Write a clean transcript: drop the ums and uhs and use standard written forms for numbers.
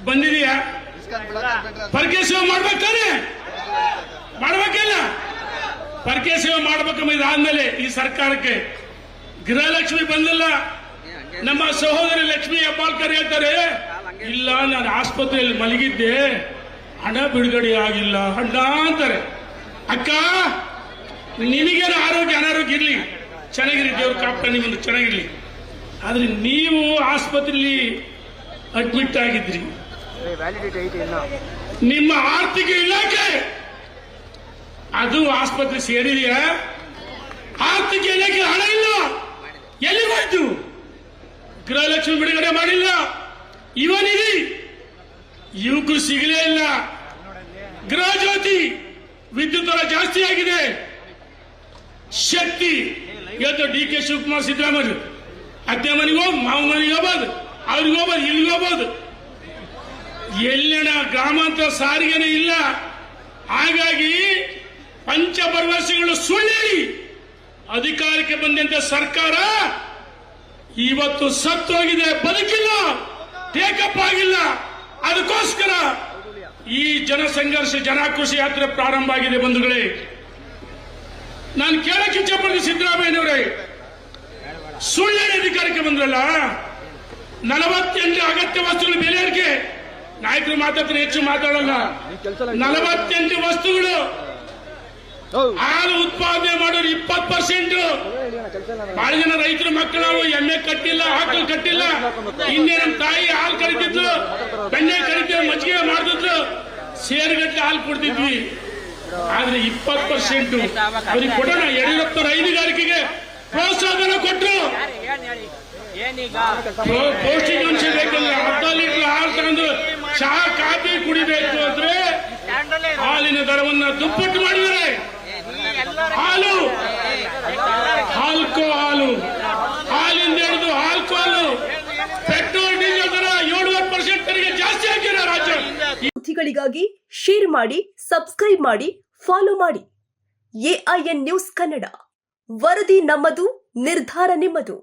ಬಂದಿದೆಯಾ? ಪರಕೆ ಸೇವೆ ಮಾಡ್ಬೇಕಾನೆ ಮಾಡ್ಬೇಕಿಲ್ಲ? ಪರಕೆ ಸೇವೆ ಮಾಡ್ಬೇಕಂಬ ಇದಾದ್ಮೇಲೆ ಈ ಸರ್ಕಾರಕ್ಕೆ ಗೃಹಲಕ್ಷ್ಮಿ ಬಂದಿಲ್ಲ. ನಮ್ಮ ಸಹೋದರಿ ಲಕ್ಷ್ಮಿ ಹೆಬ್ಬಾಳ್ಕರ್ ಹೇಳ್ತಾರೆ, ಇಲ್ಲ ನಾನು ಆಸ್ಪತ್ರೆಯಲ್ಲಿ ಮಲಗಿದ್ದೆ, ಹಣ ಬಿಡುಗಡೆ ಆಗಿಲ್ಲ ಹಣ ಅಂತಾರೆ. ಅಕ್ಕ, ನಿನಗೇನು ಆರೋಗ್ಯ ಅನಾರೋಗ್ಯ ಇರ್ಲಿ, ಚೆನ್ನಾಗಿರಿ, ದೇವ್ರ ಕಾಪಾಡ ನಿಮ್ಮನ್ನು ಚೆನ್ನಾಗಿರ್ಲಿ. ಆದ್ರೆ ನೀವು ಆಸ್ಪತ್ರೆಯಲ್ಲಿ ಅಡ್ಮಿಟ್ ಆಗಿದ್ರಿ, ನಿಮ್ಮ ಆರ್ಥಿಕ ಇಲಾಖೆ ಅದು ಆಸ್ಪತ್ರೆ ಸೇರಿದೆಯಾ? ಆರ್ಥಿಕ ಇಲಾಖೆ ಹಣ ಇಲ್ಲ, ಎಲ್ಲಿಗೋಯ್ತು? ಗೃಹಲಕ್ಷ್ಮಿ ಬಿಡುಗಡೆ ಮಾಡಿಲ್ಲ, ಇವನಿಗೆ ಯುವಕರು ಸಿಗಲೇ ಇಲ್ಲ. ಗೃಹ ಜ್ಯೋತಿ ವಿದ್ಯುತ್ ದರ ಜಾಸ್ತಿ ಆಗಿದೆ. ಶಕ್ತಿ ಇವತ್ತು DK ಶಿವಕುಮಾರ್ ಸಿದ್ದರಾಮಯ್ಯ ಅತ್ತೆ ಮನೆಗೆ ಹೋಗಿ ಮಾವ ಮನೆಗೆ ಹೋಗ್ಬೋದು, ಅವ್ರಿಗೆ ಹೋಗ್ಬೋದು, ಇಲ್ಲಿಗೆ ಹೋಗ್ಬೋದು. ಎಲ್ಲೆನ ಗ್ರಾಮಾಂತರ ಸಾರಿಗೆನೇ ಇಲ್ಲ. ಹಾಗಾಗಿ ಪಂಚ ಭರವಸೆಗಳು ಸುಳ್ಳಿ ಅಧಿಕಾರಕ್ಕೆ ಬಂದಂತ ಸರ್ಕಾರ ಇವತ್ತು ಸತ್ತೋಗಿದೆ, ಬದುಕಿಲ್ಲ, ಟೇಕಪ್ ಆಗಿಲ್ಲ. ಅದಕ್ಕೋಸ್ಕರ ಈ ಜನಸಂಘರ್ಷ ಜನಾಕ್ರೋಶ ಯಾತ್ರೆ ಪ್ರಾರಂಭ ಆಗಿದೆ. ಬಂಧುಗಳೇ, ನಾನು ಕೇಳಕ್ಕೆ ಇಚ್ಛೆಪಡ್ತೀನಿ, ಸಿದ್ದರಾಮಯ್ಯನವರೇ, ಸುಳ್ಳು ಅಧಿಕಾರಕ್ಕೆ ಬಂದ್ರಲ್ಲ, 48 ಅಗತ್ಯ ವಸ್ತುಗಳ ಬೆಲೆ ಏರಿಕೆ. ನಾಯಕರು ಮಾತಾಡ್ತಾರೆ, ಹೆಚ್ಚು ಮಾತಾಡಲ್ಲ. 48 ವಸ್ತುಗಳು, ಹಾಲು ಉತ್ಪಾದನೆ ಮಾಡೋರು 20%. ಬಹಳ ಜನ ರೈತರ ಮಕ್ಕಳು ಎಮ್ಮೆ ಕಟ್ಟಿಲ್ಲ, ಆಕಳು ಕಟ್ಟಿಲ್ಲ, ಇನ್ನೇ ನಮ್ಮ ತಾಯಿ ಹಾಲು ಕರಿತಿದ್ರು, ಬೆಣ್ಣೆ ಕರಿತೀವಿ, ಮಜ್ಜಿಗೆ ಮಾಡ್ತಿದ್ರು, ಸೇರುಗಟ್ಟಲೆ ಹಾಲು ಕೊಡ್ತಿದ್ವಿ. ಆದ್ರೆ 20% ಅವ್ರಿಗೆ ಕೊಡೋಣ. ಯಡಿಯೂರಪ್ಪ ಹೈನುಗಾರಿಕೆಗೆ ಪ್ರೋತ್ಸಾಹನ ಕೊಟ್ಟರು. ಪೌಷ್ಟಿಕಾಂಶ ಬೇಕಂದ್ರೆ 10 ಲೀಟರ್ ಹಾಲು ತಗೊಂಡು ಚಹಾ ಕಾಫಿ ಕುಡಿಬೇಕು ಅಂದ್ರೆ ಹಾಲಿನ ದರವನ್ನ ದುಪ್ಪಟ್ಟು ಮಾಡಿದ್ದಾರೆ. ಹಾಲು ಹಾಲು ಹಾಲಿಂದ ಹಿಡಿದು ಹಾಲು, ಪೆಟ್ರೋಲ್ ಡೀಸೆಲ್ ದರ 70% ತೆರಿಗೆ ಜಾಸ್ತಿ ಆಗಿರೋ ರಾಜ್ಯ. ಸುದ್ದಿಗಳಿಗಾಗಿ ಶೇರ್ ಮಾಡಿ, ಸಬ್ಸ್ಕ್ರೈಬ್ ಮಾಡಿ, ಫಾಲೋ ಮಾಡಿ. AIN ನ್ಯೂಸ್ ಕನ್ನಡ, ವರದಿ ನಮ್ಮದು, ನಿರ್ಧಾರ ನಿಮ್ಮದು.